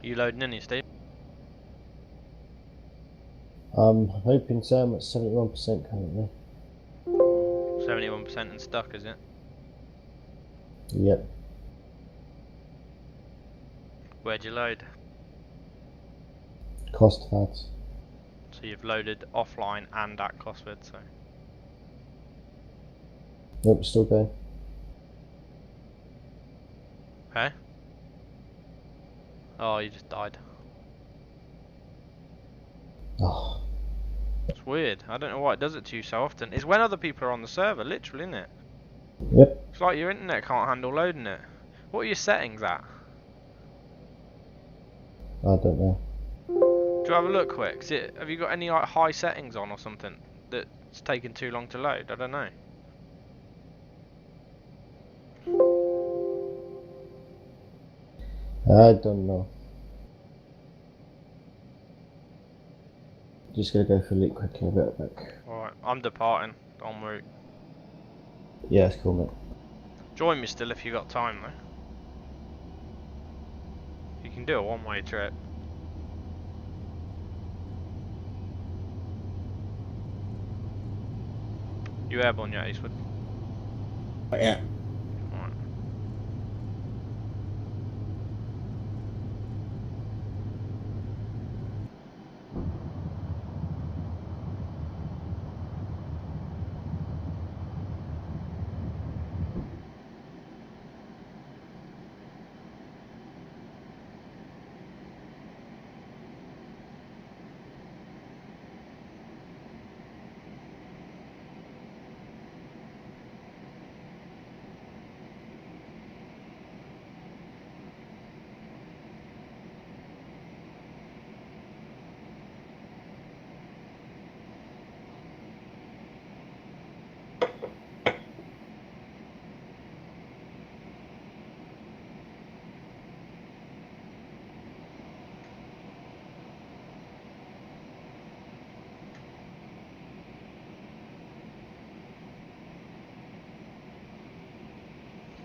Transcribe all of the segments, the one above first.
You loading in, Steve? I'm hoping so. I'm at 71% currently. 71% and stuck, is it? Yep. Where'd you load? Costfad. So you've loaded offline and at Cosford, so. Nope, still going. Hey? Oh, you just died. Oh, It's weird. I don't know why it does it to you so often. It's when other people are on the server, literally, isn't it? yep. It's like your internet can't handle loading it. What are your settings at? I don't know. Do you have a look quick? Have you got any like high settings on or something that's taking too long to load? I don't know. I don't know. Just gonna go for a leak quickly. I'll be right back. Alright, I'm departing. En route. Yeah, it's cool, mate. Join me still if you got time though. You can do a one-way trip. You airborne yet, Eastwood? Yeah. Alright.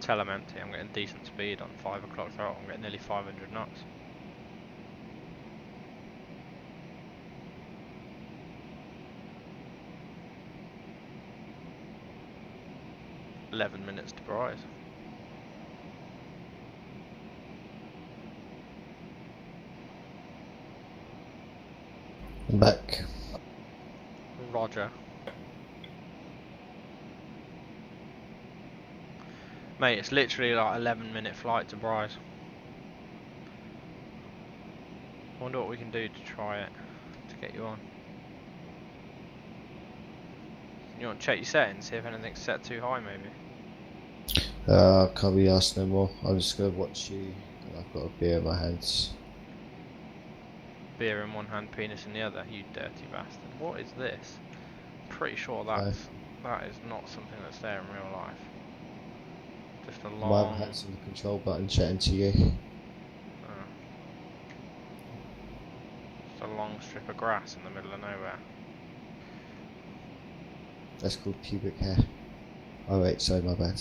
Tell I'm empty. I'm getting decent speed on 5 o'clock throttle. I'm getting nearly 500 knots. $11 to prize. I'm back. Roger. Mate, it's literally like 11-minute flight to Bryce. I wonder what we can do to try it, to get you on. You want to check your settings, see if anything's set too high maybe? Can't be asked no more. I'm just gonna watch you. And I've got a beer in my hands. Beer in one hand, penis in the other, you dirty bastard. What is this? Pretty sure that is not something that's there in real life. Just a My long... hands on the control button, chatting to you. Just a long strip of grass in the middle of nowhere. That's called pubic hair. Oh wait, sorry, my bad.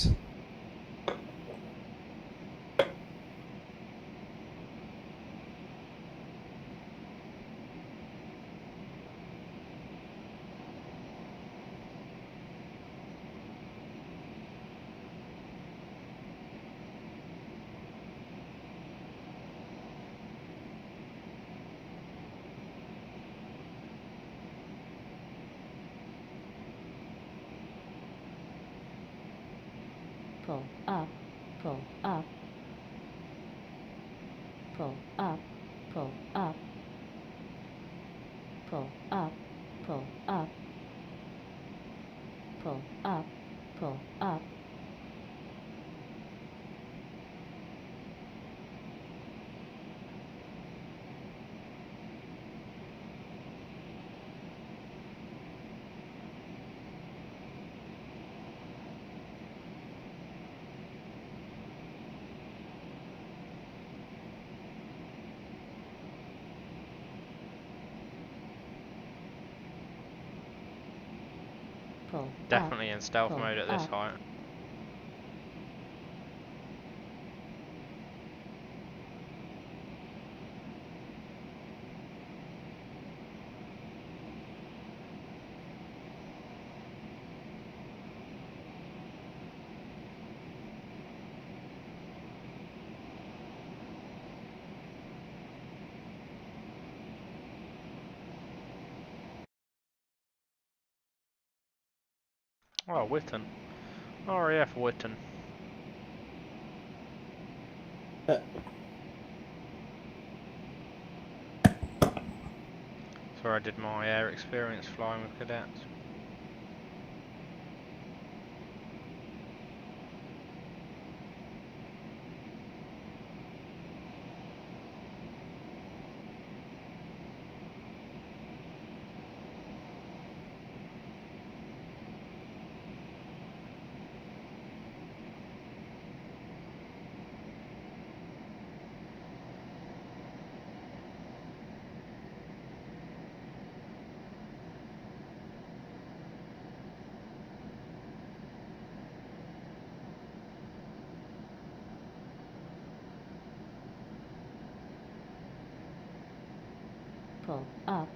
Pull up, pull up, pull up, pull up, pull up, pull up, pull up, pull up. Pull Definitely up, in stealth pull mode at this up. height. Oh, Witten. RAF Witten. That's where I did my air experience flying with cadets. Pull up,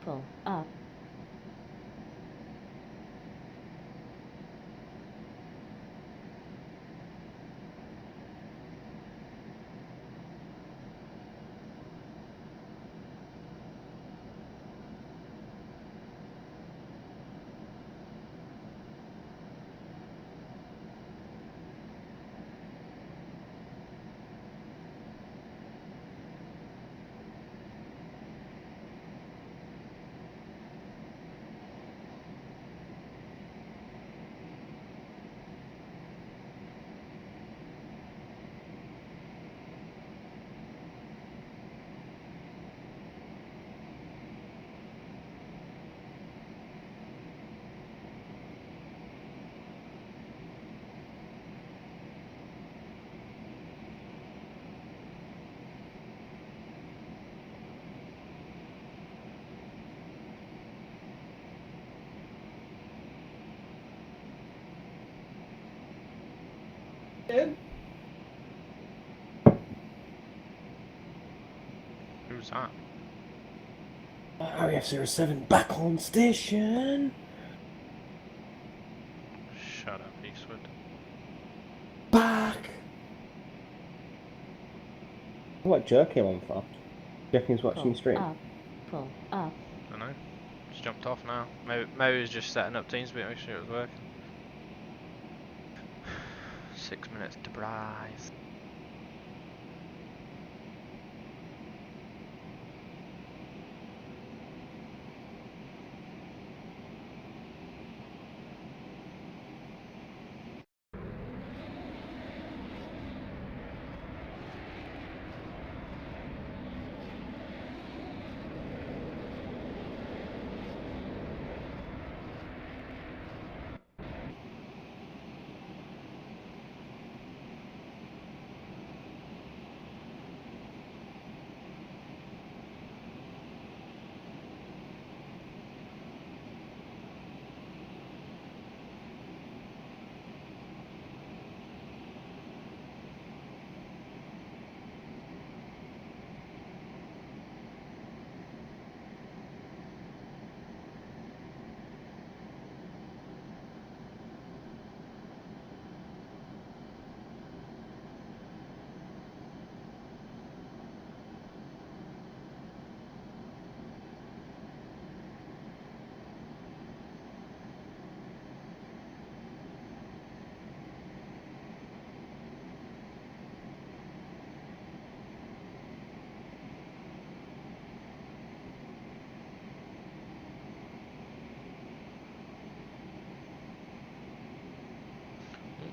pull up. Who's that? RAF-07 back on station. Shut up, Eastwood. Back. What jerk him on for? Do you reckon he's watching Pull the stream? up, pull up. I don't know. Just jumped off now. Maybe he was just setting up TeamSpeak, make sure it was working. 6 minutes to rise.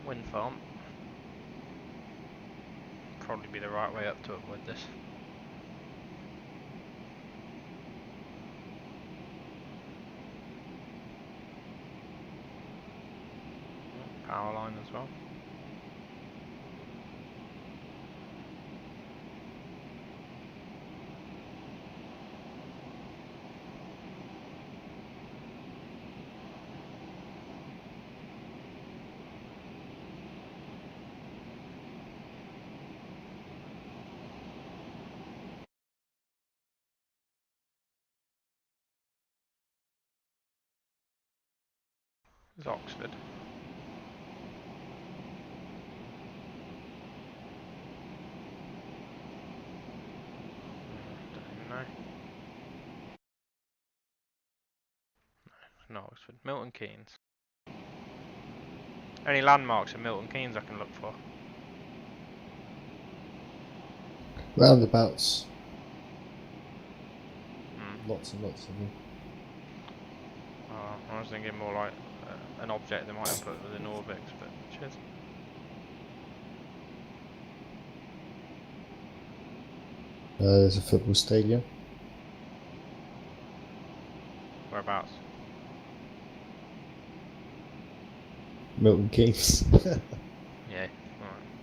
Wind farm. Probably be the right way up to avoid this. Power line as well. There's Oxford. Don't even know. No, Oxford. Milton Keynes. Any landmarks in Milton Keynes I can look for? Roundabouts. Hmm. Lots and lots of them. I was thinking more like an object they might have put within Orbix, but cheers. There's a football stadium. Whereabouts? Milton Keynes. Yeah.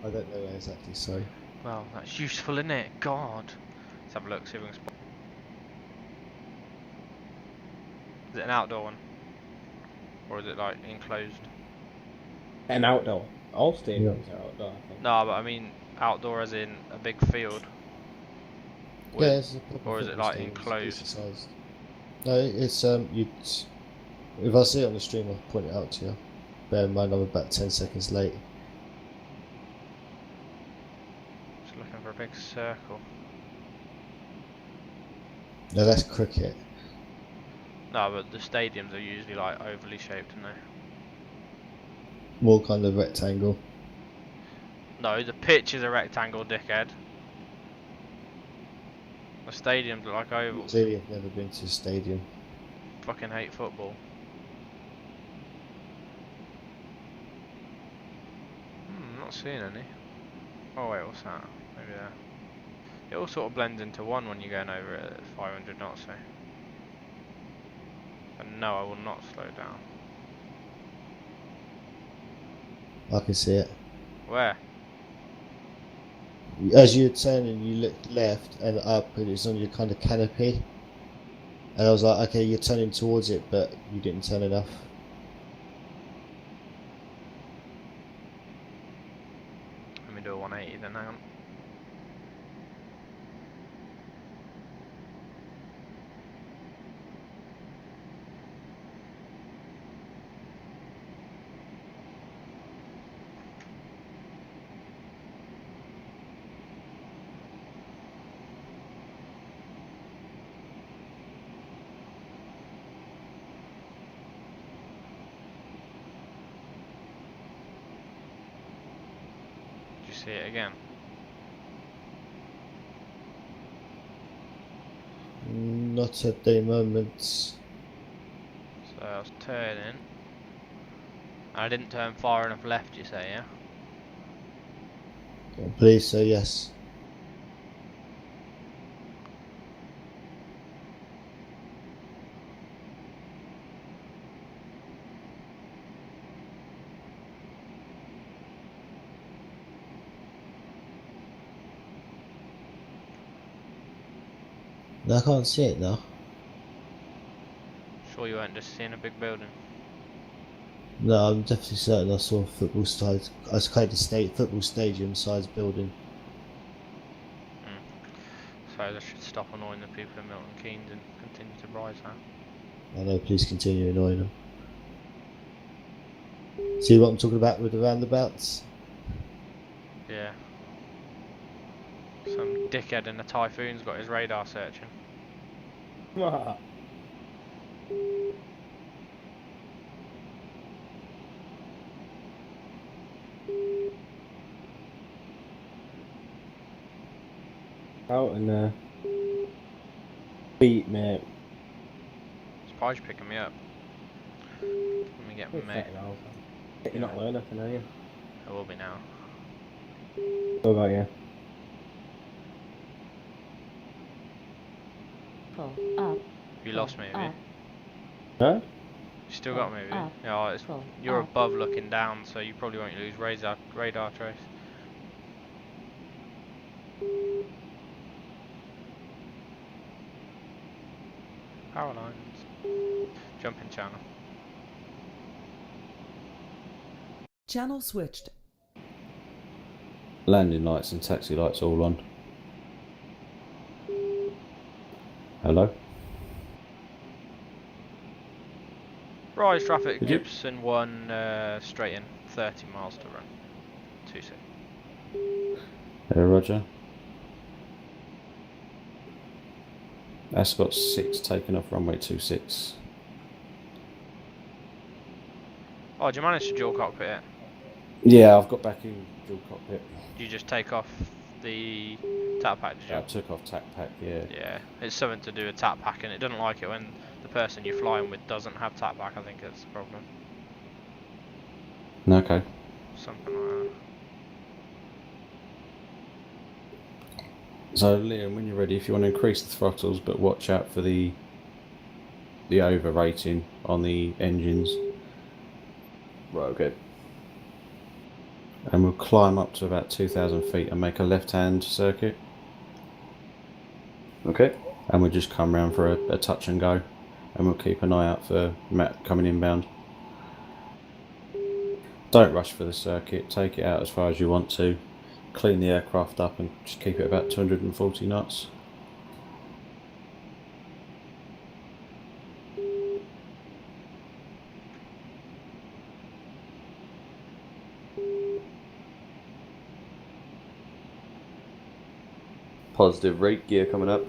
I don't know where exactly, so. Well, that's useful, isn't it? God. Let's have a look, see if we can spot. Is it an outdoor one? Or is it like enclosed? An outdoor. All stadiums are outdoor, I think. No, but I mean outdoor as in a big field. Yeah, it's a proper or is it football like stadium, it's enclosed? decent sized. No, it's if I see it on the stream, I'll point it out to you. Bear in mind, I'm about 10 seconds late. Just looking for a big circle. No, that's cricket. No, but the stadiums are usually like overly shaped, aren't they? More kind of rectangle. No, the pitch is a rectangle, dickhead. The stadiums look like ovals. Clearly, I've never been to a stadium. Fucking hate football. Not seeing any. Oh wait, what's that? Maybe there. It all sort of blends into one when you're going over it at 500 knots, so. And no, I will not slow down. I can see it. Where? As you're turning, you look left and up, and it's on your kind of canopy. And I was like, okay, you're turning towards it, but you didn't turn enough. Let me do a 180 then, hang on. See it again. Not at the moment. So I was turning. I didn't turn far enough left, you say, yeah? Please say yes. No, I can't see it now. Sure you weren't just seeing a big building? No, I'm definitely certain I saw a football size. I saw the football stadium size building. So I should stop annoying the people in Milton Keynes and continue to rise that. I know, please continue annoying them. See what I'm talking about with the roundabouts? Yeah. Some dickhead in a typhoon's got his radar searching. Out in there. Beat, mate. Surprised you're picking me up. Let me get my mate. You're not learning nothing, are you? I will be now. What about you? Pull up. You lost me, have you? Up. Huh? You still got me, have you? Up. Yeah, Pull you're up. above looking down, so you probably won't lose radar trace. Power lines. Jumping channel. Channel switched. Landing lights and taxi lights all on. Hello? Rise traffic, Did you- Gibson 1, straight in, 30 miles to run. 26. Roger. Ascot 6 taking off runway 26. Oh, did you manage to dual cockpit it? Yeah, I've got back in dual cockpit. Did you just take off the tap pack, did you? I took off tack pack, yeah. Yeah, it's something to do with tap pack, and it doesn't like it when the person you're flying with doesn't have tap pack. I think it's the problem. Okay. Something like So Liam, when you're ready, if you want to increase the throttles, but watch out for the over rating on the engines. Right, okay. And we'll climb up to about 2,000 feet and make a left-hand circuit. Okay. And we'll just come round for a touch and go. And we'll keep an eye out for Matt coming inbound. Don't rush for the circuit, take it out as far as you want to. Clean the aircraft up and just keep it about 240 knots. Positive right gear coming up.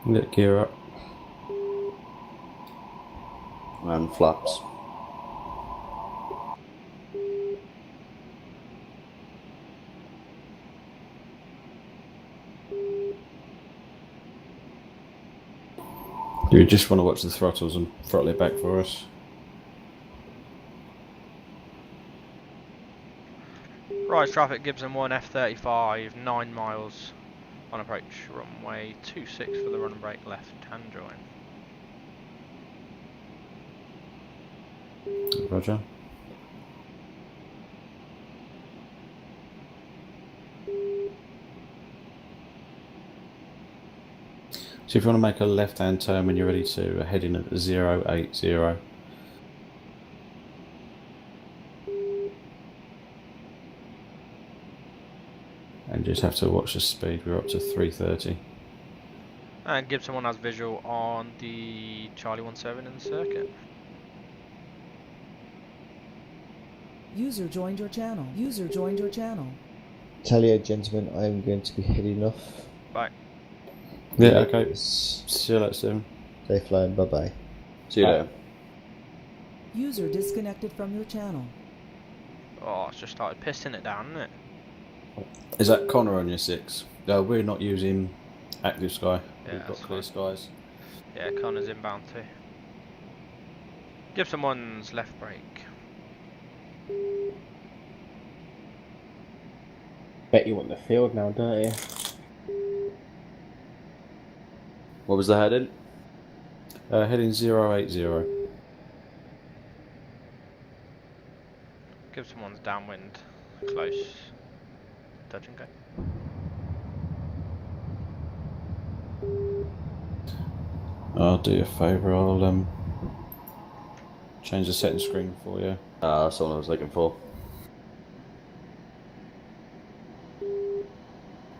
Let gear up. And flaps. You just want to watch the throttles and throttle it back for us. Rise traffic, Gibson 1 F35, 9 miles on approach, runway 26 for the run and brake left hand join. Roger. So if you want to make a left-hand turn when you're ready to, head in at 080. And just have to watch the speed, we're up to 330. And Gibson 1 has visual on the Charlie 17 in the circuit. User joined your channel. User joined your channel. Talia, gentlemen, I'm going to be heading off. Bye. Yeah, okay. See you later soon. Stay flying, bye bye. See you later. User disconnected from your channel. Oh, it's just started pissing it down, isn't it? Is that Connor on your 6? No, we're not using active sky. Yeah, We've got that's clear fine. skies. Yeah, Connor's inbound too. Gibson 1's left brake. Bet you want the field now, don't you? What was the heading? Heading 080. Gibson 1's downwind, close. Touch and go. I'll do you a favour, I'll change the setting screen for you. That's all I was looking for.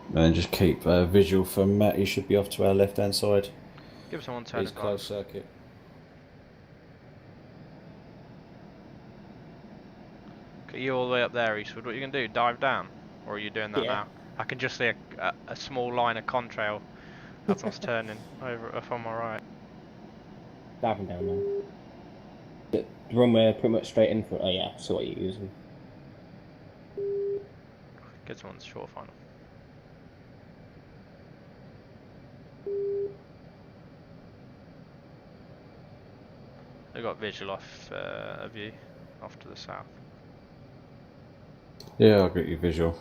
And then just keep visual for Matt, he should be off to our left hand side. Gibson 1 turn He's advance. closed circuit. Okay, you all the way up there, Eastwood. What are you going to do? Dive down? Or are you doing that Yeah. now? I can just see a small line of contrail as I was turning over up on my right. Diving down now. The runway pretty much straight in front. Oh yeah, so what you're using. Gibson 1's short final. I got visual off of you, off to the south. Yeah, I'll get you visual.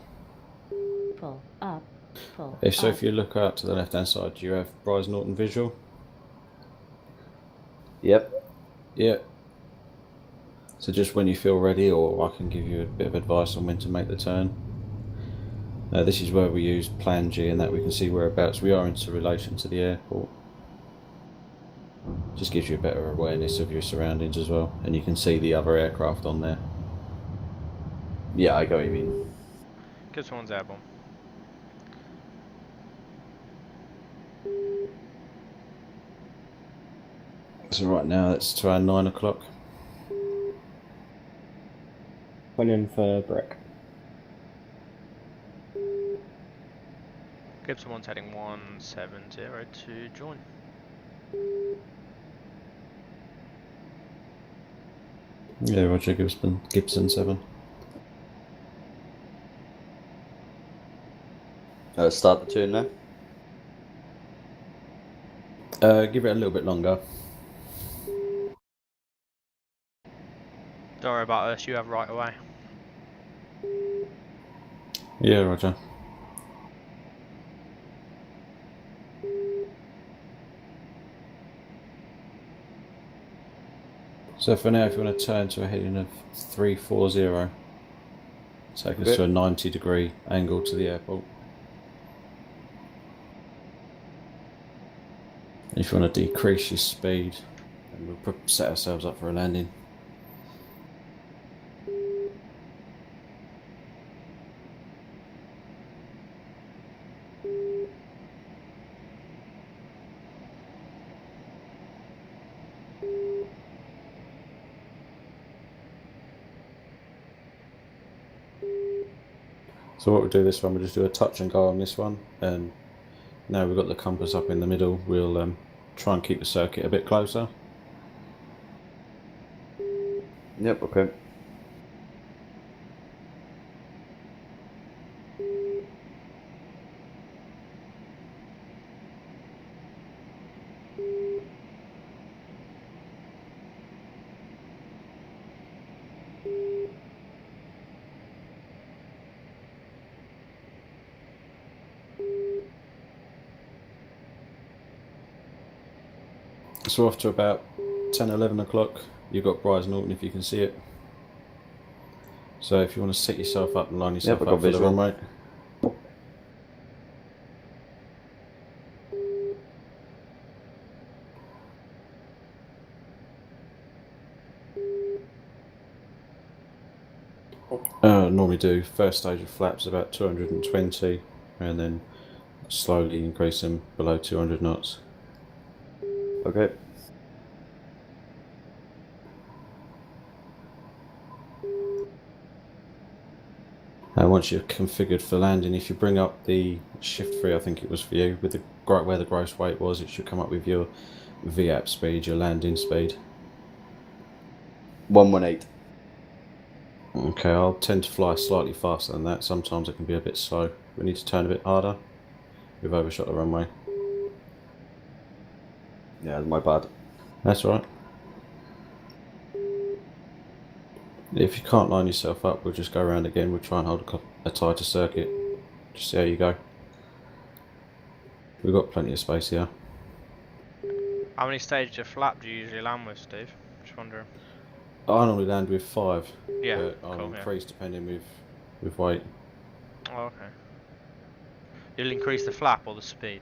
Pull up. Pull If so, up. if you look out to the left hand side, do you have Bryce Norton visual? Yep. Yeah. So just when you feel ready, or I can give you a bit of advice on when to make the turn. This is where we use Plan G and that we can see whereabouts we are into relation to the airport. Just gives you a better awareness of your surroundings as well, and you can see the other aircraft on there. Yeah, I get what you mean. Gibson 1's airborne. So right now it's around 9 o'clock. Went in for brick. Gibson 1's heading 170 to join. Yeah, Roger, Gibson 7. Start the tune now. Give it a little bit longer. Don't worry about us, you have right away. Yeah, Roger. So for now, if you want to turn to a heading of 340, take us to a 90-degree angle to the airport. If you want to decrease your speed, then we'll set ourselves up for a landing. So what we'll do this one, we'll just do a touch and go on this one, and now we've got the compass up in the middle, we'll try and keep the circuit a bit closer. Yep, okay. So off to about 10, 11 o'clock, you've got Brize Norton if you can see it. So if you want to set yourself up and line yourself Yep, up for the runway. Normally do first stage of flaps about 220 and then slowly increase them below 200 knots. Okay. Once you're configured for landing, if you bring up the shift 3, I think it was for you, with the where the gross weight was, it should come up with your VAP speed, your landing speed. 118. Okay, I'll tend to fly slightly faster than that. Sometimes it can be a bit slow. We need to turn a bit harder. We've overshot the runway. Yeah, my bad. That's right. If you can't line yourself up, we'll just go around again. We'll try and hold a tighter circuit. Just see how you go. We've got plenty of space here. How many stages of flap do you usually land with, Steve? Just wondering. I normally land with 5, Yeah, but I'll cool, increase depending with weight. Oh, okay. You'll increase the flap or the speed?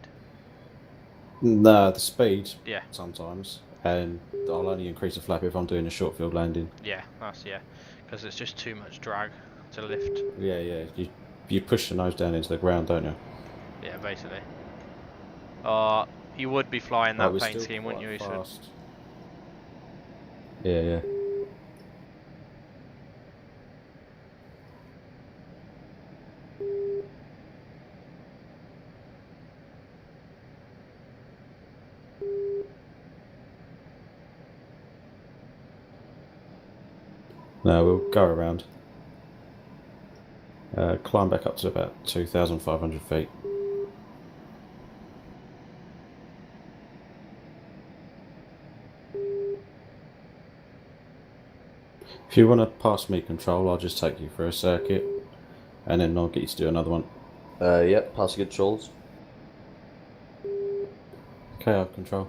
No, the speed, Yeah. sometimes, and I'll only increase the flap if I'm doing a short field landing. Yeah, because it's just too much drag to lift. Yeah, you push the nose down into the ground, don't you? Yeah, basically. You would be flying that paint scheme, wouldn't you? Fast. Yeah. Now we'll go around. Climb back up to about 2,500 feet. If you want to pass me control, I'll just take you for a circuit, and then I'll get you to do another one. Yep, passing controls. Okay, I have control.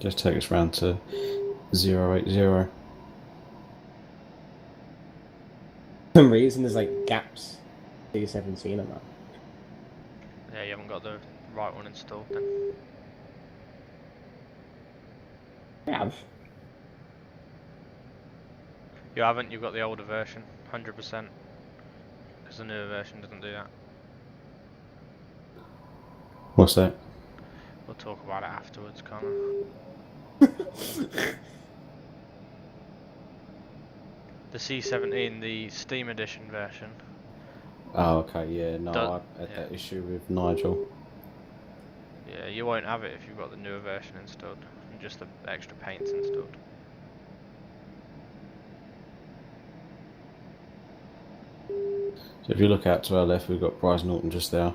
Just take us round to 080. For some reason, there's like gaps. C17 on that. Yeah, you haven't got the right one installed then. I have. You haven't, you've got the older version, 100%. Because the newer version doesn't do that. What's that? We'll talk about it afterwards, Connor. The C17, the Steam Edition version. Oh, okay, yeah, no, Does- I had yeah. that issue with Nigel. Yeah, you won't have it if you've got the newer version installed. And just the extra paints installed. So if you look out to our left, we've got Bryce Norton just there.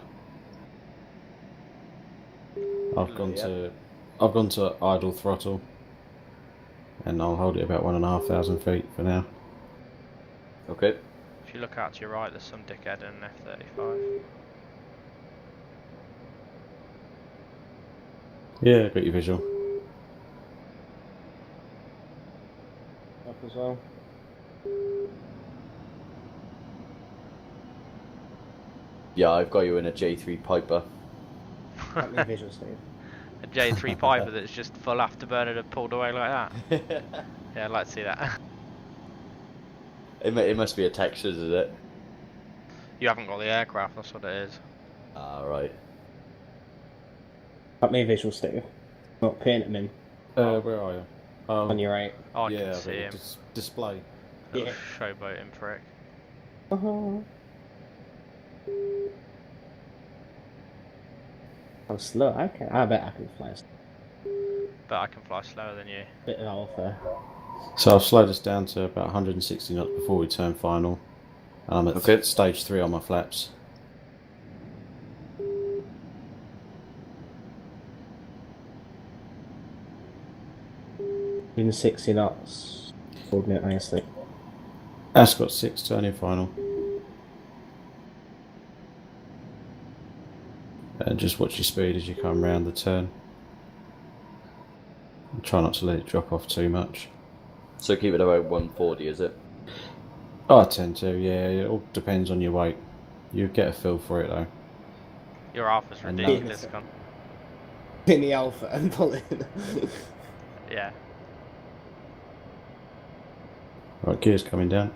I've gone to idle throttle, and I'll hold it about 1,500 feet for now. Okay. If you look out to your right, there's some dickhead in an F35. Yeah, got your visual. Up as well. Yeah, I've got you in a J3 Piper. Got me visual, Steve. A J3 Piper that's just full afterburner to pulled away like that. Yeah, I'd like to see that. It must be a Texas, is it? You haven't got the aircraft, that's what it is. Ah, right. Got me visual, Steve. Not paint him in. Where are you? On your right. Oh, I yeah, can I've see got a him. display. Little Yeah. showboating prick. I'm slow. I bet I can fly. But I can fly slower than you. Bit of alpha. So I've slowed us down to about 160 knots before we turn final. And I'm at Okay. stage 3 on my flaps. Even 60 knots. Holding it nicely. Ash got 6 turning final. And just watch your speed as you come round the turn. And try not to let it drop off too much. So keep it about 140, is it? I tend to, yeah. It all depends on your weight. You get a feel for it though. Your alpha's And ridiculous, Con. In the alpha and pulling. Yeah. Right, gears coming down.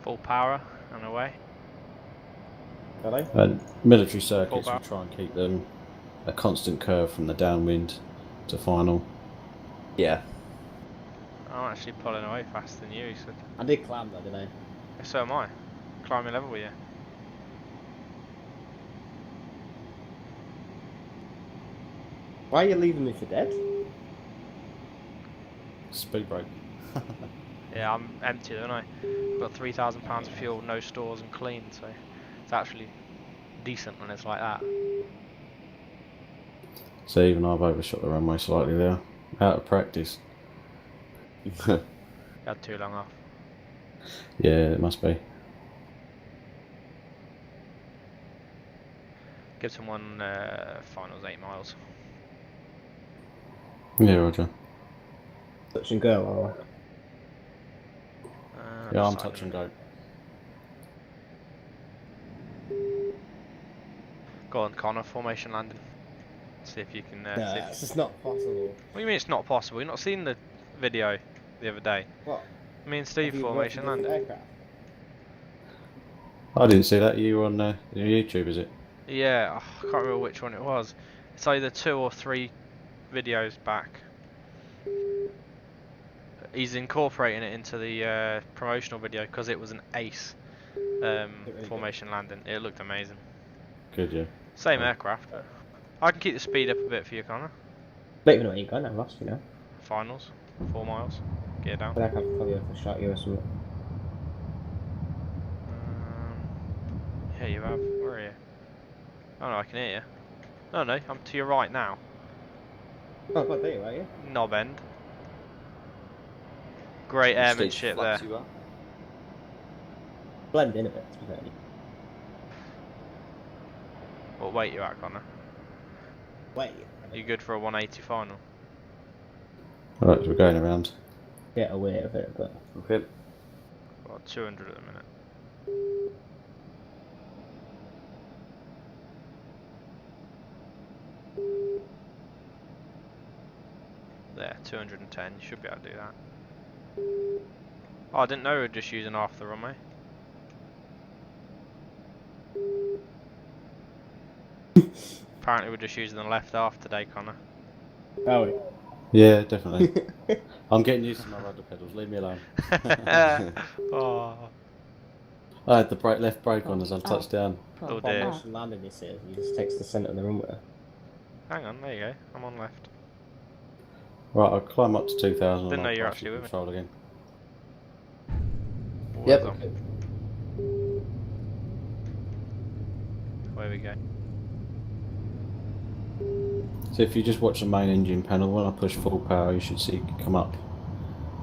Full power and away. Hello? And military circuits, Full we bar. try and keep them a constant curve from the downwind to final. Yeah. I'm actually pulling away faster than you, he said. I did climb though, didn't I? Yeah, so am I. Climbing level with you. Why are you leaving me for dead? Speed brake. Yeah, I'm empty, don't I? I've got £3,000 of fuel, no stores and clean, so it's actually decent when it's like that. So even I've overshot the runway slightly there. Out of practice. You had too long off. Yeah, it must be. Give someone finals 8 miles. Yeah, Roger. Touch and go, or... Yeah, I'm Silent. touch and go. Go on, Connor, formation landing. See if you can. No, see if... it's just not possible. What do you mean it's not possible? You've not seen the video the other day? What? Me and Steve Have you formation worked with different landing. aircraft? I didn't see that. You were on YouTube, is it? Yeah, I can't remember which one it was. It's either 2 or 3 videos back. He's incorporating it into the promotional video because it was an ace really formation landing. It looked amazing. Good, yeah. Same Oh. aircraft. I can keep the speed up a bit for you, Connor. Don't even know where you're going, I've lost you now. Finals, 4 miles, gear down. I feel like I've probably overshot you or something. Yeah, you have. Where are you? Oh no, I can hear you. No, no, I'm to your right now. Oh, God, there you are, yeah? Knob end. Great Stage airmanship there. flaps you are. Blend in a bit, to be fair. What weight you at, Connor? Wait. You good for a 180 final? Alright, so we're going around. Get away with it, but Okay. Well, 200 at the minute. There, 210. You should be able to do that. Oh, I didn't know we were just using half the runway. Apparently we're just using the left half today, Connor. oh, Yeah, definitely. I'm getting used to my rudder pedals, leave me alone. Oh, I had the left brake on as I touched down. Pull. Oh dear. Up. landing this is you just takes the centre of the runway. hang on, there you go. I'm on left. Right, I'll climb up to 2,000 Didn't and know I'll you were pass actually you with me. control again. Yep. Well done. Where we go. So if you just watch the main engine panel, when I push full power you should see it come up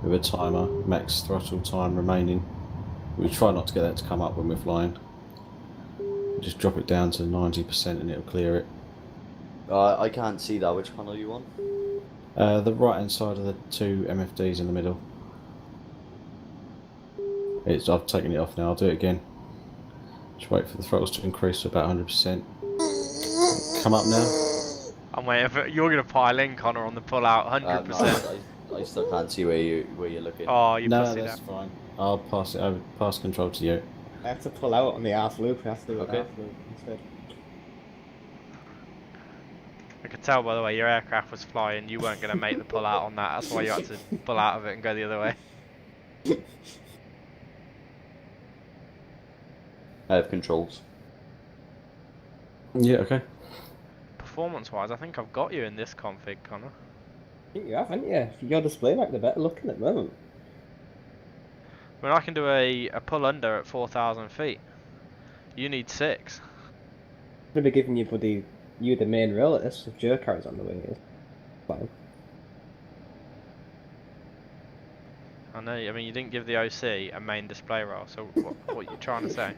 with a timer, max throttle time remaining. We try not to get that to come up when we're flying. Just drop it down to 90% and it'll clear it. I can't see that. Which panel are you on? The right hand side of the two MFDs in the middle. I've taken it off now, I'll do it again. Just wait for the throttles to increase to about 100%. Come up now. I'm waiting for you're gonna pile in, Connor, on the pull out, 100%. No, I still can't see where you're looking. Oh, you No, pussy that's that. fine. I'll pass it over, pass control to you. I have to pull out on the half loop. I have to do Okay. half loop instead. I could tell by the way your aircraft was flying, you weren't gonna make the pull out on that. That's why you had to pull out of it and go the other way. I have controls. Yeah, okay. Performance-wise, I think I've got you in this config, Connor. I think you have, haven't you? Your display like the better looking at the moment. I mean, I can do a pull under at 4,000 feet. You need 6. I'm gonna be giving you the main rail at this with jerk cars on the wing. Is fine. I know. I mean, you didn't give the OC a main display role. So what you trying to say?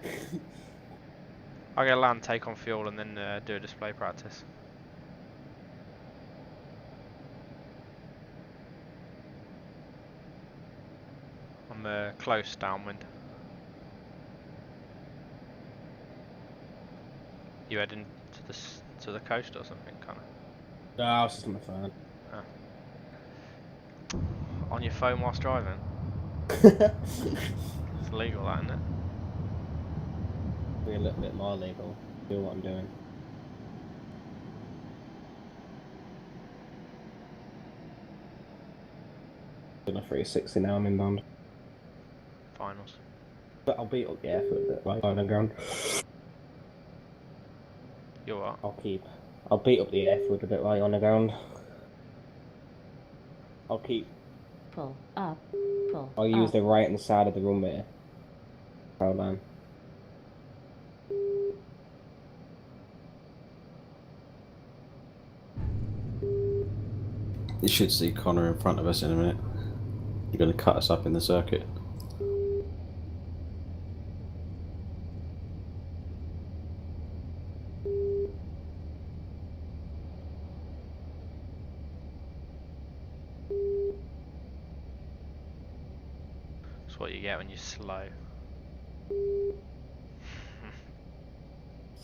I'll get land, take on fuel, and then do a display practice. I'm close downwind. You heading to the coast or something, Connor? No, I was just on my phone. On your phone whilst driving? It's illegal, that, isn't it? Be a little bit more legal. Do what I'm doing. Doing a 360 now. I'm inbound. Finals. But I'll beat up the air for a bit while on the ground. You're what? I'll beat up the air for a bit while on the ground. I'll keep. Pull. Up. Pull. I'll use up. the right hand side of the runway. Hold on. You should see Connor in front of us in a minute. You're going to cut us up in the circuit. That's what you get when you're slow.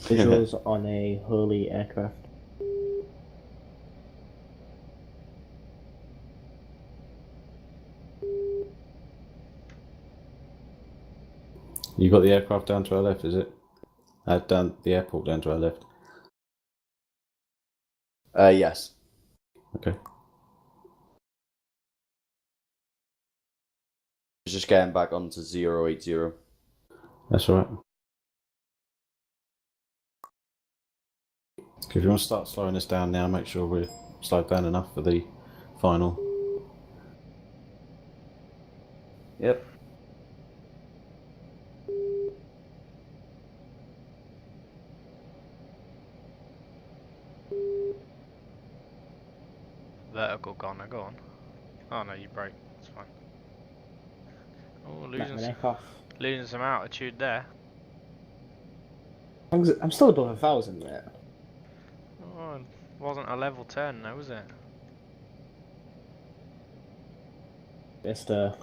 Visuals on a Hurley aircraft. You got the aircraft down to our left, is it? Down the airport down to our left. Yes. Okay. Just getting back onto 080. That's alright. If you want to start slowing us down now, make sure we're slowed down enough for the final. Yep. Vertical Connor, go on. Oh no, you broke. It's fine. Oh, Let my neck off. Losing some altitude there. I'm still above 1,000, mate. Oh, it wasn't a level turn though, was it? Just That's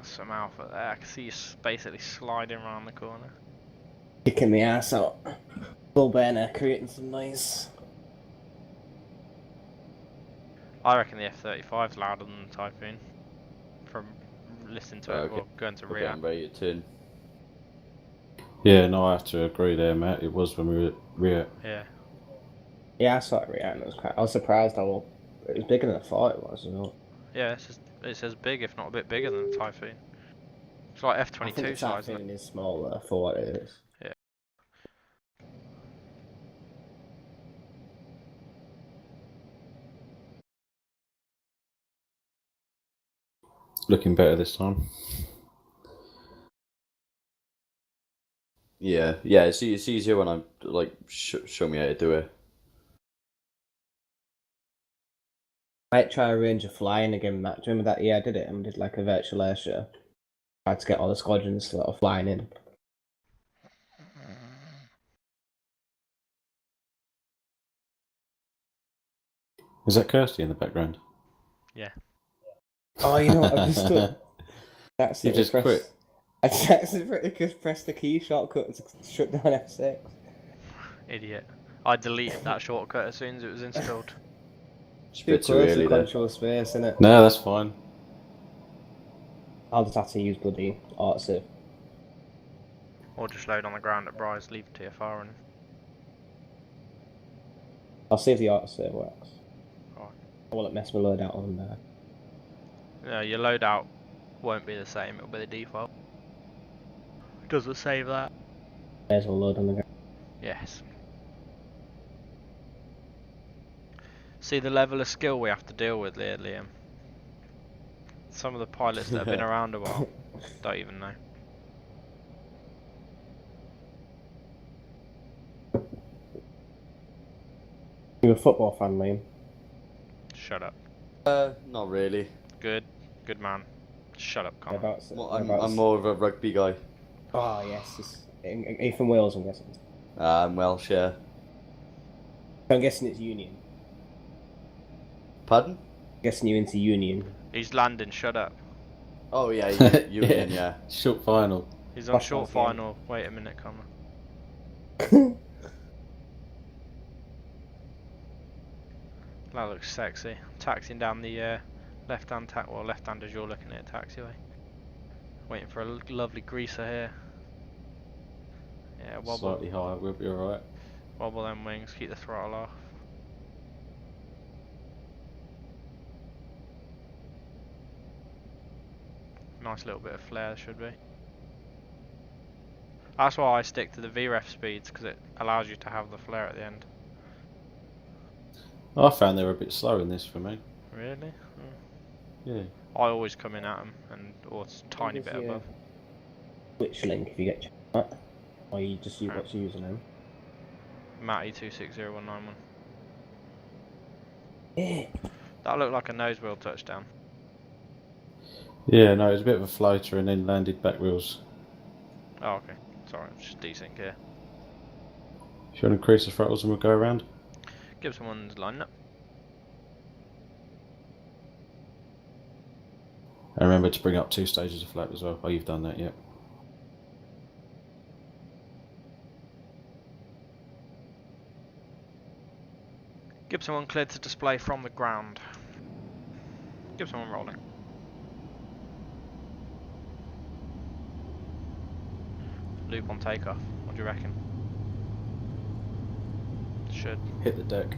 some alpha there. I can see you basically sliding around the corner. kicking the ass out. Full burner, creating some noise. I reckon the F35's louder than the Typhoon. From listening to it, Okay. or going to We're rear. getting ready to turn. Yeah, no, I have to agree there, Matt. It was when we were rear. Yeah. Yeah, I saw it react. I was surprised how it was bigger than I thought it was. You know? Yeah, it's as big, if not a bit bigger than the Typhoon. It's like I think the F22 size, isn't it? Typhoon is smaller for what it is. Yeah. Looking better this time. Yeah, it's easier when I'm like show me how to do it. Might try a range of flying again, Matt. Do you remember that year I did it and did like a virtual air show? Tried to get all the squadrons sort of flying in. Is that Kirsty in the background? Yeah. Oh, you know what I've just done? That's You just quit. I accidentally pressed the key shortcut to shut down Fsx. Idiot. I deleted that shortcut as soon as it was installed. It's a Too bit too close to early there. control space, innit? No, that's fine. I'll just have to use bloody autosave. Or just load on the ground at Bryce, leave TFR and... I'll see if the autosave works. Right. I won't mess my load out on there. No, your loadout won't be the same, it'll be the default. Does it save that? May as well load on the ground. Yes. See the level of skill we have to deal with here, Liam. Some of the pilots that have been around a while don't even know. You're a football fan, Liam? Shut up. Not really. Good man. Shut up, Connor. Well, I'm more of a rugby guy. Oh yes, are you from Wales, I'm guessing? I'm Welsh, yeah. I'm guessing it's Union. Pardon? I'm guessing you're into Union. He's landing, shut up. Oh yeah, Union, yeah. Short final. He's on Last short man's game. final. Wait a minute, Connor. That looks sexy. Taxiing down the left-hand left-hand as you're looking at it, taxiway. Waiting for a lovely greaser here. Yeah, wobble. Slightly higher, we'll be alright. Wobble them wings, keep the throttle off. Nice little bit of flare should be. That's why I stick to the VREF speeds, because it allows you to have the flare at the end. I found they were a bit slow in this for me. Really? Yeah. I always come in at them, or it's a tiny bit above. Switch link if you get that. Or you just use what's your username. Matty 260191. Yeah. That looked like a nose wheel touchdown. Yeah, no, it was a bit of a floater and then landed back wheels. Oh, okay. Sorry, it's just desync here. If you want to increase the throttles and we'll go around. Give someone's line up. And remember to bring up 2 stages of flap as well. Oh, you've done that, yep. Give someone cleared to display from the ground. Give someone rolling. Loop on takeoff. What do you reckon? Should. Hit the deck.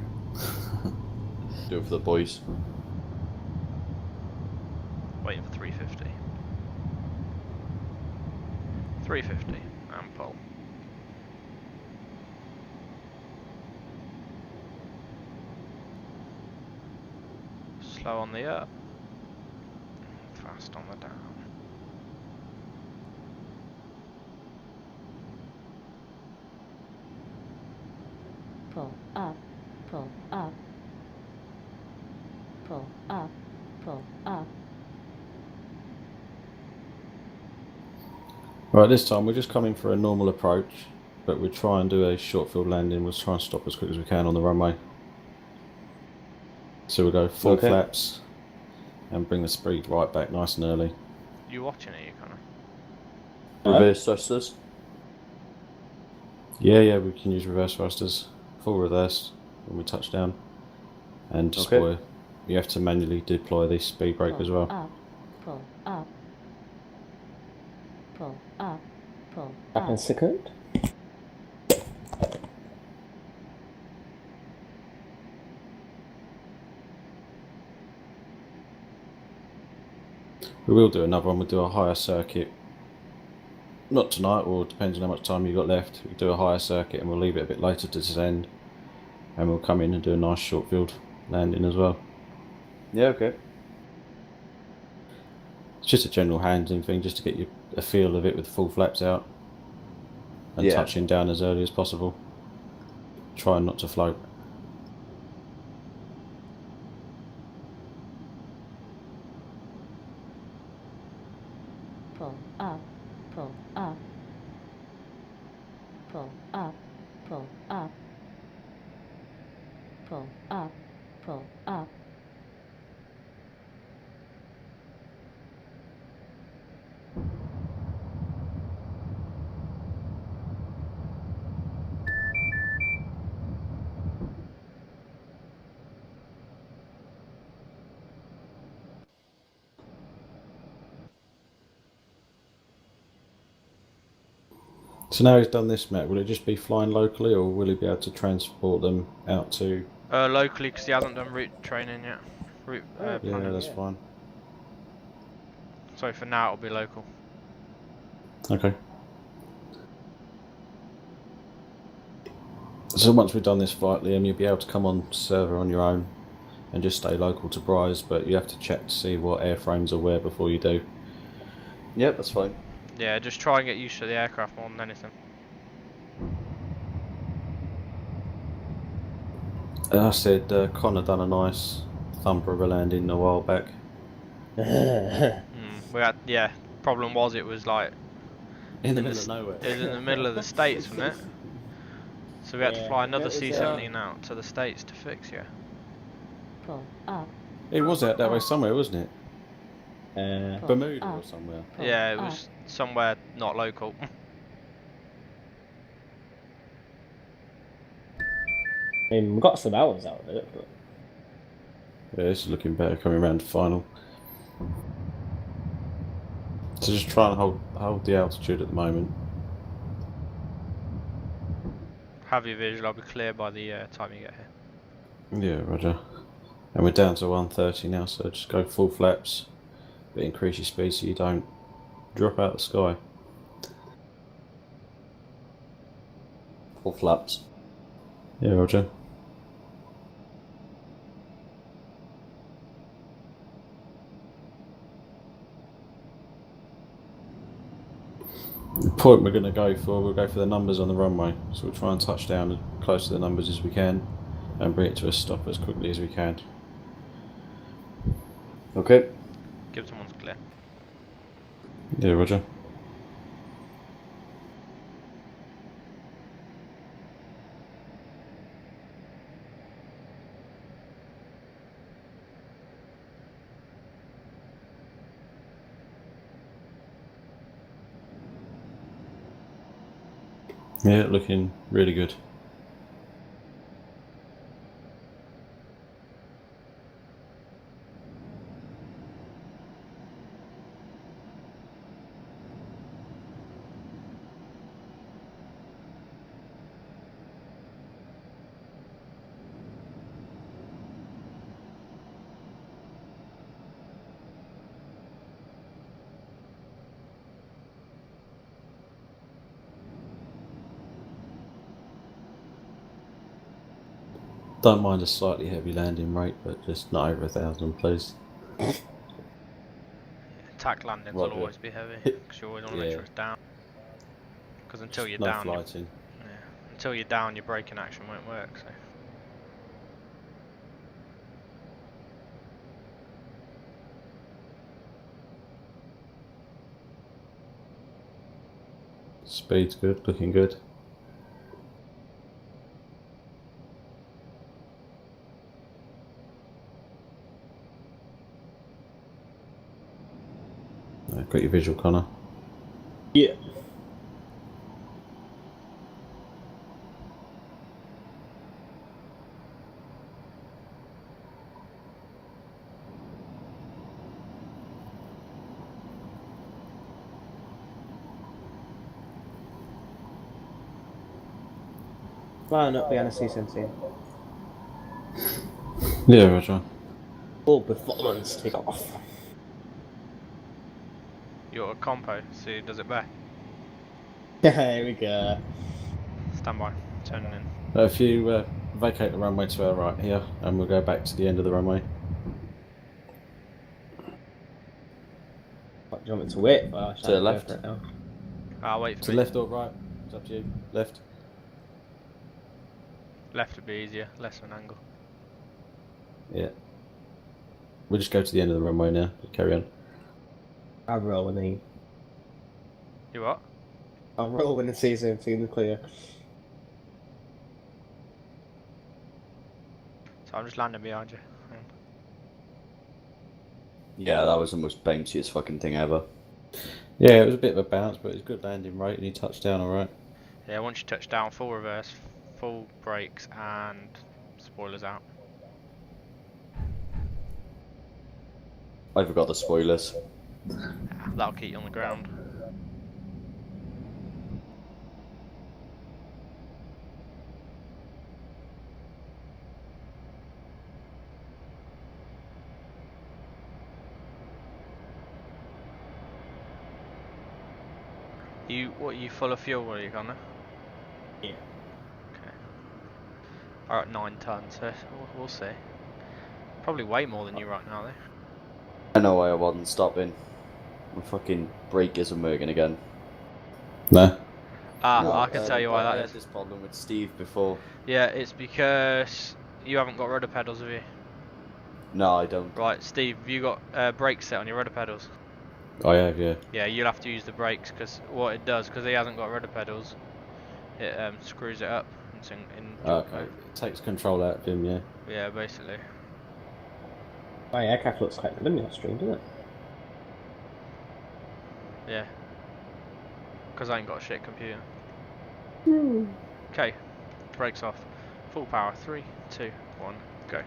Do it for the boys. Waiting for 350. 350 and pull. Slow on the up. Fast on the down. Pull up, pull up, pull up, Right, this time we're just coming for a normal approach, but we'll try and do a short field landing. We'll try and stop as quick as we can on the runway. So we'll go full Okay. flaps and bring the speed right back nice and early. You watching it, you kind of. Reverse thrusters. Yeah, we can use reverse thrusters, full reverse when we touch down, and deploy. You have to manually deploy the speed brake as well. Up, pull up, pull up, pull Back in a up. second. We will do another one. We'll do a higher circuit. Not tonight, or depends on how much time you've got left. We'll do a higher circuit and we'll leave it a bit later to descend. And we'll come in and do a nice short field landing as well. Yeah, okay. It's just a general handling thing, just to get you a feel of it with full flaps out. And Yeah. touching down as early as possible. Trying not to float. Pull up, pull up, pull up, pull up, pull up, pull up. So now he's done this, Matt, will it just be flying locally, or will he be able to transport them out to... Locally, because he hasn't done route training yet. Route Yeah, planning. that's fine. So for now, it'll be local. Okay. So once we've done this flight, Liam, you'll be able to come on server on your own and just stay local to Bryce, but you have to check to see what airframes are where before you do. Yep, that's fine. Yeah, just try and get used to the aircraft more than anything. I said Connor done a nice thumper of a landing a while back. We had, yeah. Problem was, it was like In the In the middle of nowhere. it was in the middle of the States, wasn't it? So we had to Yeah, fly another it was, C-17 out to the States to fix, yeah. Pull up, It was out that way somewhere, wasn't it? pull Bermuda up, or somewhere. pull Yeah, it up. was somewhere not local. I mean, we got some hours out of it, but Yeah, this is looking better coming around to final. So just try and hold the altitude at the moment. Have your visual, I'll be clear by the time you get here. Yeah, roger. And we're down to 130 now, so just go full flaps, but increase your speed so you don't drop out of the sky. Full flaps. Yeah, roger. The point we're going to go for, we'll go for the numbers on the runway. So we'll try and touch down as close to the numbers as we can and bring it to a stop as quickly as we can. Okay. Give someone's clear. Yeah, roger. Yeah, looking really good. Don't mind a slightly heavy landing rate, but just not over 1,000, please. Tack landings Roger. will always be heavy, because you always want to make Yeah. sure it's down. Because until you're No down, flighting. until you're down, your braking action won't work. So. Speed's good, looking good. Got your visual, Connor. Yeah. Flying up behind a C-17. Yeah, Roger. Full performance take off. You're a compo, see does it back? Here we go. Stand by, turning in. If you vacate the runway to our right here, and we'll go back to the end of the runway. What, do you want me to wait? Well, To the left. Go for it now. I'll wait for To me. left or right? It's up to you. Left. Left would be easier, less of an angle. Yeah. We'll just go to the end of the runway now. Carry on. I'll roll when the You what? I'll roll when the C-17 is clear. So I'm just landing behind you. Hang on. Yeah, that was the most bounciest fucking thing ever. Yeah, it was a bit of a bounce, but it was good landing rate, and he touched down alright. Yeah, once you touch down, full reverse, full brakes, and spoilers out. I forgot the spoilers. That'll keep you on the ground. What are you full of fuel, are you, Connor? Yeah. Okay. Are at 9 tons, so we'll see. Probably way more than you right now, though. I know why I wasn't stopping. My fucking brake isn't working again. No. I can tell you why I that had is. this problem with Steve before. Yeah, it's because you haven't got rudder pedals, have you? No, I don't. Right, Steve, have you got brakes set on your rudder pedals? I have, yeah. Yeah, you'll have to use the brakes, because what it does, because he hasn't got rudder pedals, it screws it up. It's in dual Okay. code. It takes control out of him, yeah. Yeah, basically. My aircraft looks quite good in your stream, doesn't it? Yeah. Because I ain't got a shit computer. Okay, brakes off. Full power. 3, 2, 1, go.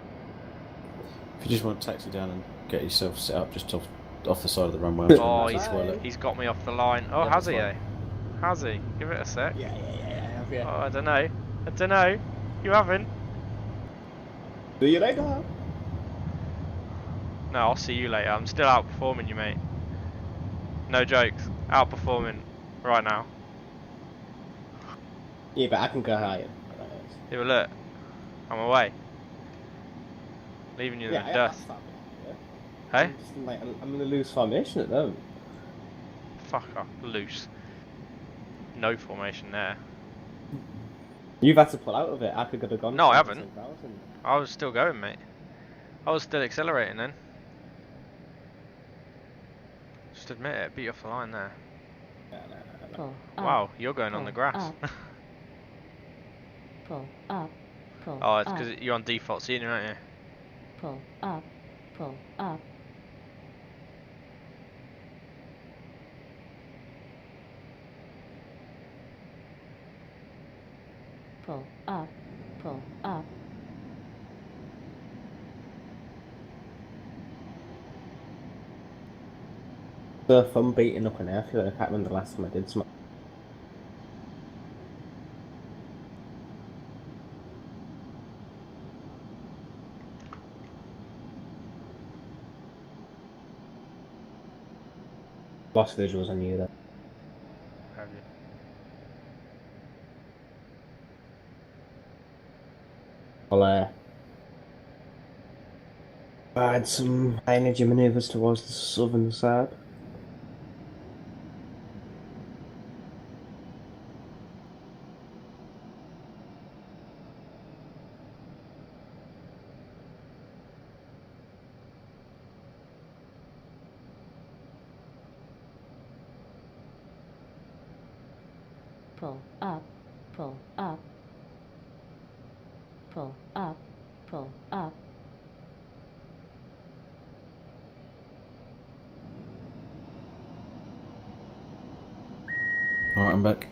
If you just want to taxi down and get yourself set up just off the side of the runway. Oh, Spoil he's got me off the line. Oh, Yeah, has that's he, fine. Has he? Give it a sec. Yeah. Oh, I don't know. I don't know. You haven't? Do you like that? No, I'll see you later. I'm still outperforming you, mate. No jokes. Outperforming right now. Yeah, but I can go higher. Yeah, but look. I'm away. Leaving you in the dust. Hey? I'm just like, I'm in a loose formation at the moment. Fuck off. Loose. No formation there. You've had to pull out of it. I could have gone. No, I to haven't. 10,000. I was still going, mate. I was still accelerating then. Just admit it. Beat you off the line there. No. Pull up. Wow, you're going on the pull grass. up. Pull up. Pull Oh, it's up. because you're on default senior, aren't you? Pull up. Pull up. Pull up. Pull up. So fun beating up an airfield. I can't remember the last time I did something. Lost visuals on you there. Have you? I'll add some high energy maneuvers towards the southern side. pull up, pull up, pull up, pull up. Alright, I'm back.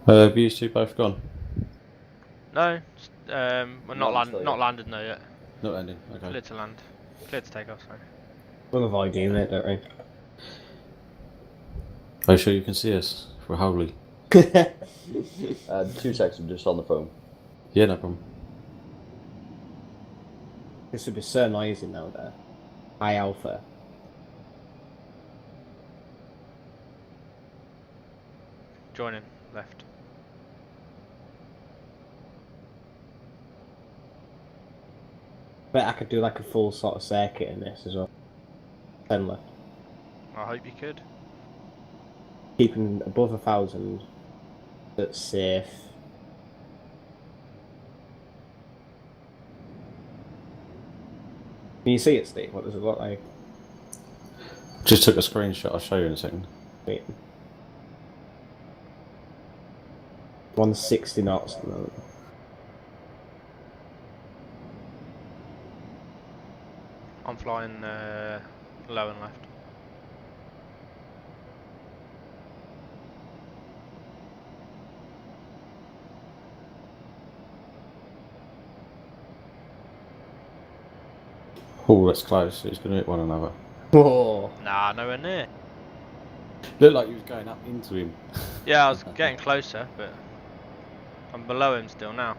Have you two both gone? No, we're No, I'm still not here. landed no yet. Not landing, okay. Clear to land. Clear to take off, sorry. We'll avoid doing it, don't we? Are you sure you can see us? We're holy. 2 seconds, I'm just on the phone. Yeah, no problem. This would be so noisy now there. High alpha. Joining, left. Bet I could do like a full sort of circuit in this as well. 10 left. I hope you could. Keeping above 1,000. That's safe. Can you see it, Steve? What does it look like? Just took a screenshot, I'll show you in a second. Wait. 160 knots at the moment. I'm flying low and left. Oh, that's close. It's going to hit one another. Whoa! Nah, nowhere near. Looked like you was going up into him. Yeah, I was getting closer, but I'm below him still now.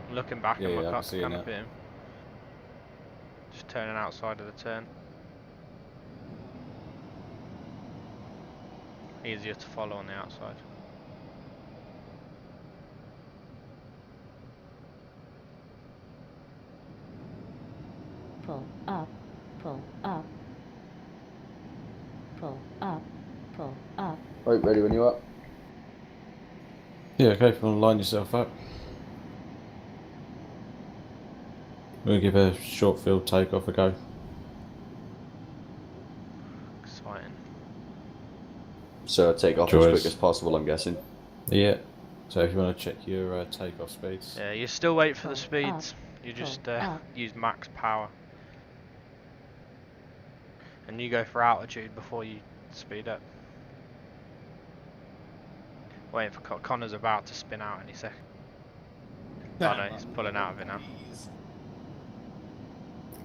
I'm looking back Yeah, and yeah, I my can see it can't now. hit him. Just turning outside of the turn. Easier to follow on the outside. Pull up, pull up, pull up, pull up. Right, ready when you are. Yeah, okay, if you want to line yourself up. We'll give a short field takeoff a go. Exciting. So take off as Joyous. quick as possible, I'm guessing. Yeah. So if you want to check your takeoff speeds. Yeah, you still wait for the Pull speeds. You just up. use max power. And you go for altitude before you speed up. Waiting for Connor's about to spin out any second. Oh no, he's pulling out of it now.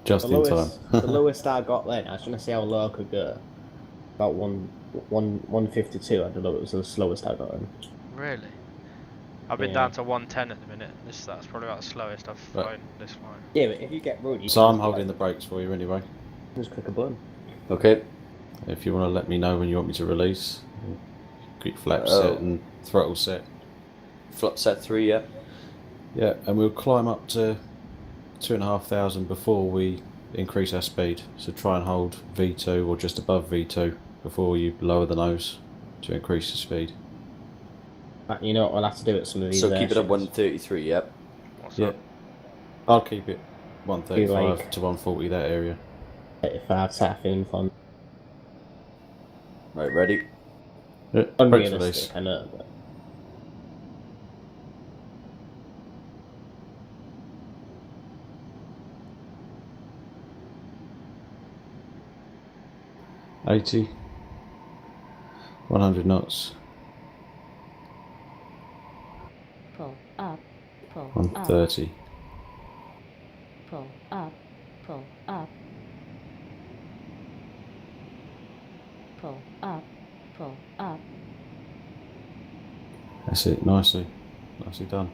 Just The in lowest, time. the lowest I got then, I was trying to see how low I could go. About 152, I don't know, it was the slowest I got in. Really? I've been Yeah. down to 110 at the minute. That's probably about the slowest I've Right. flown this flying. Yeah, but if you get rude, you So can I'm just, holding the like, brakes for you anyway. just click a button. Okay. If you want to let me know when you want me to release. Quick flap Oh. set and throttle set. Flip set 3, yeah. Yeah, and we'll climb up to 2,500 before we increase our speed. So try and hold V2 or just above V2 before you lower the nose to increase the speed. Right, you know what we'll have to do at some of these So keep it at airships? 133, yep. What's Yeah, up? I'll keep it 135 like- to 140 that area. 85 tapping fun. Right, ready? Yeah, brakes release. Unrealistic, I know, but 80, 100 knots, Pull up, pull up, 130. pull up, pull up. Pull up, pull up. That's it, nicely done.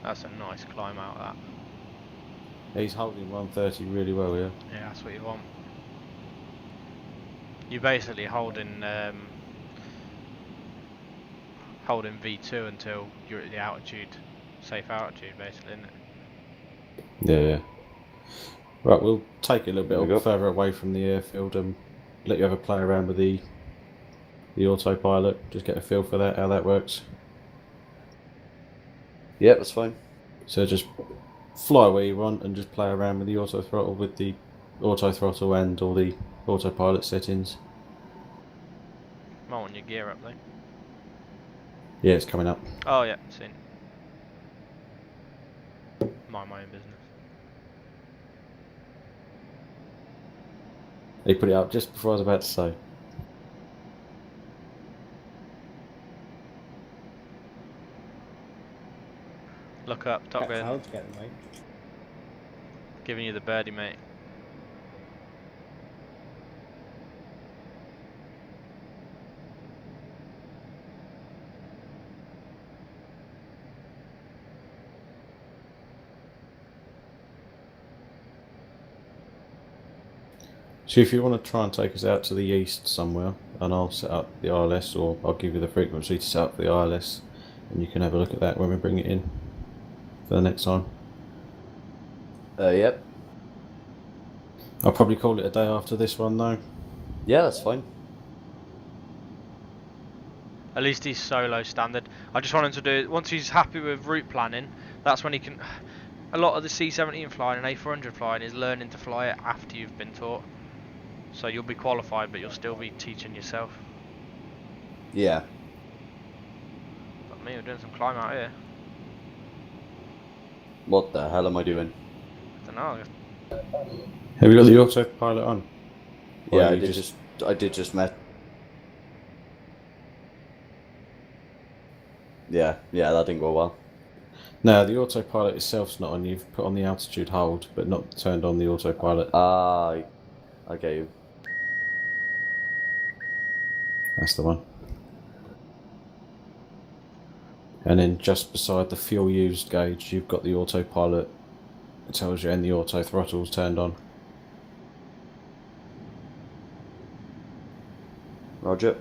That's a nice climb out of that. He's holding 130 really well here. Yeah, that's what you want. You're basically holding holding V2 until you're at the altitude, safe altitude, basically, isn't it? Yeah, yeah. Right, we'll take it a little There we bit go. further away from the airfield and let you have a play around with the autopilot. Just get a feel for that, how that works. Yeah, that's fine. So just fly where you want and just play around with the auto throttle and all the autopilot settings. Might want your gear up though. Yeah, it's coming up. Oh yeah, seen. Mind my own business. He put it up just before I was about to say. Look up, top That gear. cloud's getting light. Giving you the birdie, mate. So if you want to try and take us out to the east somewhere, and I'll set up the ILS, or I'll give you the frequency to set up the ILS, and you can have a look at that when we bring it in for the next time. Yep. I'll probably call it a day after this one though. Yeah, that's fine. At least he's solo standard. I just want him to do it once he's happy with route planning. That's when he can. A lot of the C-17 flying and A400 flying is learning to fly it after you've been taught. So you'll be qualified, but you'll still be teaching yourself. Yeah. But me, we're doing some climb out here. What the hell am I doing? I don't know. Have you got the autopilot on? Or Yeah, you I did just met. Yeah, that didn't go well. No, the autopilot itself's not on. You've put on the altitude hold, but not turned on the autopilot. I get you. That's the one. And then just beside the fuel used gauge, you've got the autopilot. It tells you, and the auto throttle's turned on. Roger.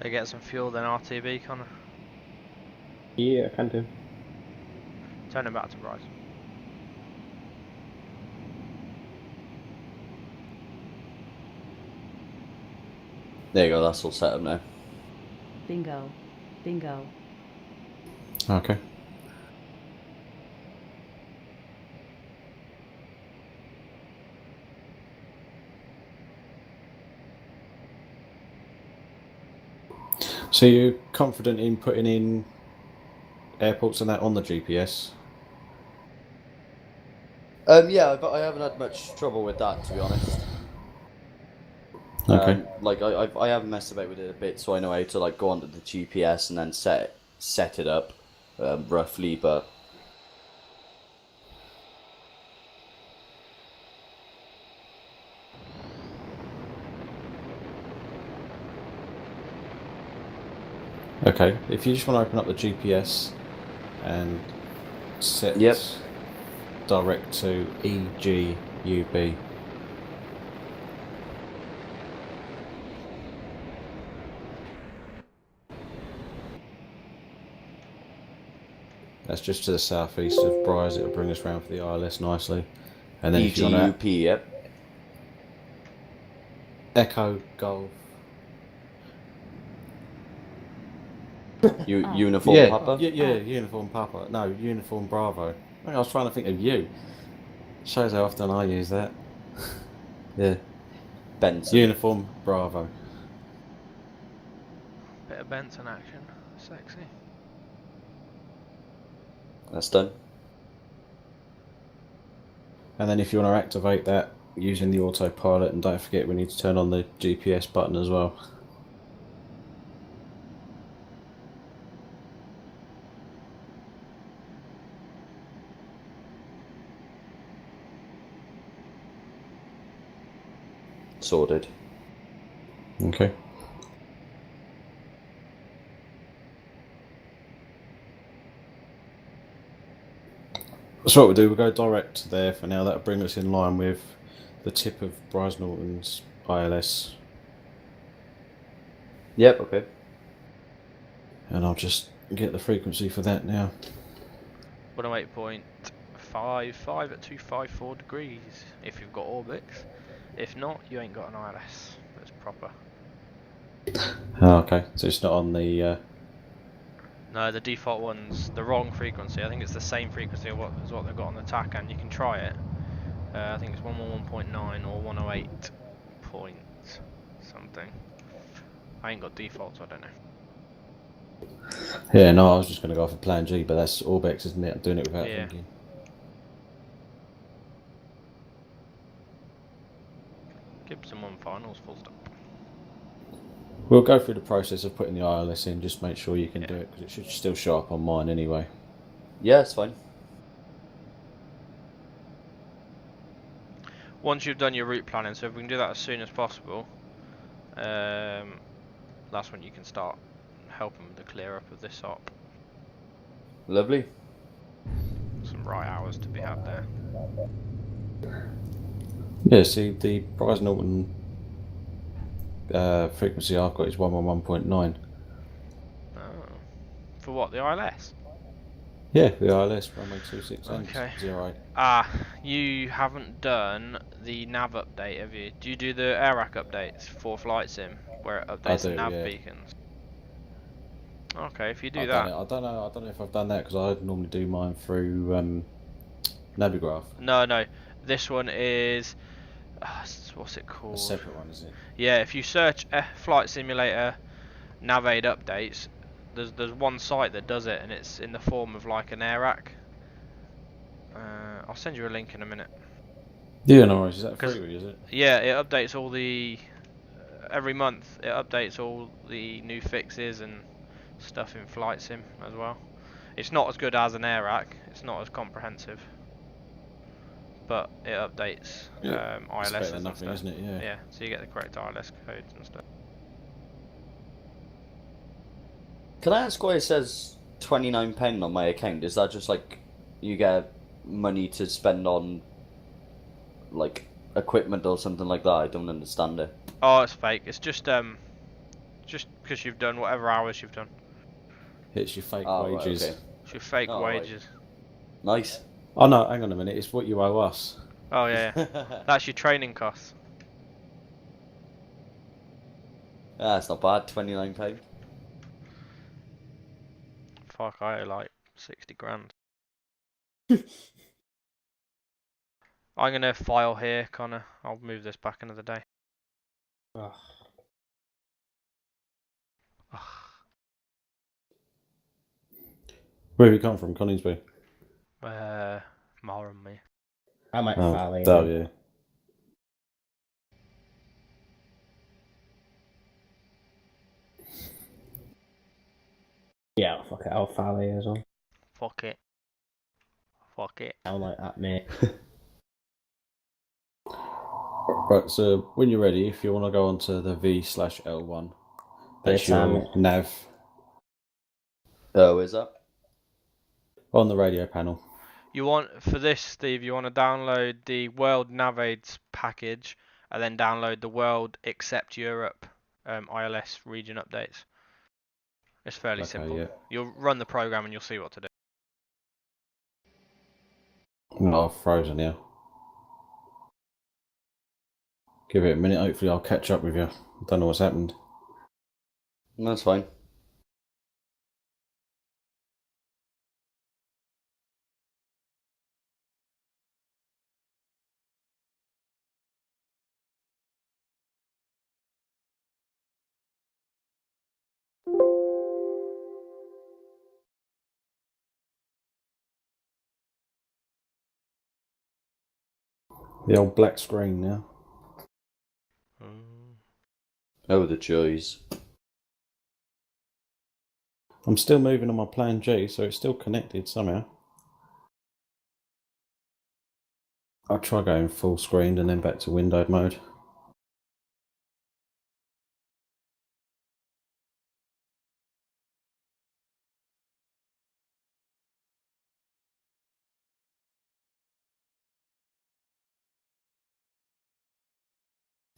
They get some fuel, then RTB, Connor. Yeah, I can do. Turn him back to rise. There you go, that's all set up now. Bingo. Bingo. Okay. So you're confident in putting in airports and that on the GPS? Yeah, but I haven't had much trouble with that, to be honest. Okay. I have messed about with it a bit, so I know how to like go onto the GPS and then set it up, roughly. But Okay, if you just want to open up the GPS and set Yep. direct to EGUB. That's just to the southeast of Bryce. It'll bring us round for the ILS nicely. And then if you want to EGUP, yep. Echo Golf. Uniform yeah, Papa. yeah, Uniform Papa. No, Uniform Bravo. I was trying to think of you. Shows how often I use that. Yeah. Benson. Uniform Bravo. Bit of Benson action. Sexy. That's done. And then if you want to activate that using the autopilot, and don't forget we need to turn on the GPS button as well. sorted. Okay. So what we'll do, we'll go direct there for now. That'll bring us in line with the tip of Bryce Norton's ILS. Yep, okay. And I'll just get the frequency for that now. 108.55 at 254 degrees, if you've got orbits. If not, you ain't got an ILS. That's proper. Oh, okay, so it's not on the... No, the default one's the wrong frequency. I think it's the same frequency as what they've got on the TACAN. You can try it. I think it's 111.9 or 108 point something. I ain't got defaults, I don't know. Yeah, no, I was just going to go for Plan G, but that's Orbex, isn't it? I'm doing it without Yeah. thinking. Gibson 1 finals, full stop. We'll go through the process of putting the ILS in, just make sure you can do it, because it should still show up on mine anyway. Yeah, it's fine. Once you've done your route planning, so if we can do that as soon as possible, that's when you can start helping with the clear up of this op. Lovely. Some right hours to be had there. Yeah, see, the Bryce Norton frequency I've got is 111.9. Oh. For what, the ILS? Yeah, the ILS, runway 26 and Okay. 08. Ah, you haven't done the nav update, have you? Do you do the AirRack updates for Flight Sim, where it updates the nav beacons? Okay, if you do that. I don't know if I've done that, because I normally do mine through Navigraph. No, this one is, what's it called? A separate one, is it? Yeah, if you search Flight Simulator Navaid updates, there's one site that does it, and it's in the form of like an AirRack. I'll send you a link in a minute. Yeah, no worries. Is that free, is it? Yeah, it updates all the every month. It updates all the new fixes and stuff in Flight Sim as well. It's not as good as an AirRack. It's not as comprehensive, but it updates It's better ILS than and nothing, stuff. isn't it? Yeah. Yeah, so you get the correct ILS codes and stuff. Can I ask why it says £29 on my account? Is that just like you get money to spend on like equipment or something like that? I don't understand it. Oh, it's fake. It's just because you've done whatever hours you've done. It's your fake Oh, right, wages. okay. It's your fake Right. wages. Nice. Oh no, hang on a minute. It's what you owe us. Oh yeah, that's your training costs. That's not bad. £29. Fuck, I owe like 60 grand. I'm gonna file here, Connor. I'll move this back another day. Ugh. Where have you come from, Coningsby? Mar and me. I might file in. Oh yeah. Yeah, fuck it, I'll file here as well. Fuck it. Fuck it. Sound like that, mate. Right, so when you're ready, if you want to go onto the V/L1, that's your nav Oh, is that? on the radio panel. You want, for this, Steve, you want to download the World Navaids package and then download the World Except Europe ILS region updates. It's fairly simple. Yeah. You'll run the program and you'll see what to do. No, I've frozen now. Give it a minute, hopefully I'll catch up with you. I don't know what's happened. That's fine. The old black screen now. Oh, the joys. I'm still moving on my Plan G, so it's still connected somehow. I'll try going full screened and then back to windowed mode.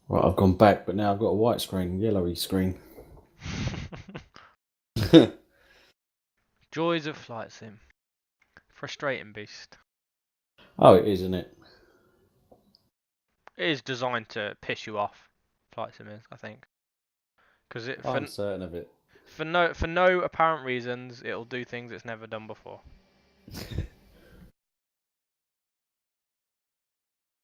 Right, I've gone back, but now I've got a white screen, yellowy screen. Joys of flight sim. Frustrating beast. Oh, it is, isn't it? It is designed to piss you off. Flight sim is, I think. Because I'm certain of it. for no apparent reasons, it'll do things it's never done before.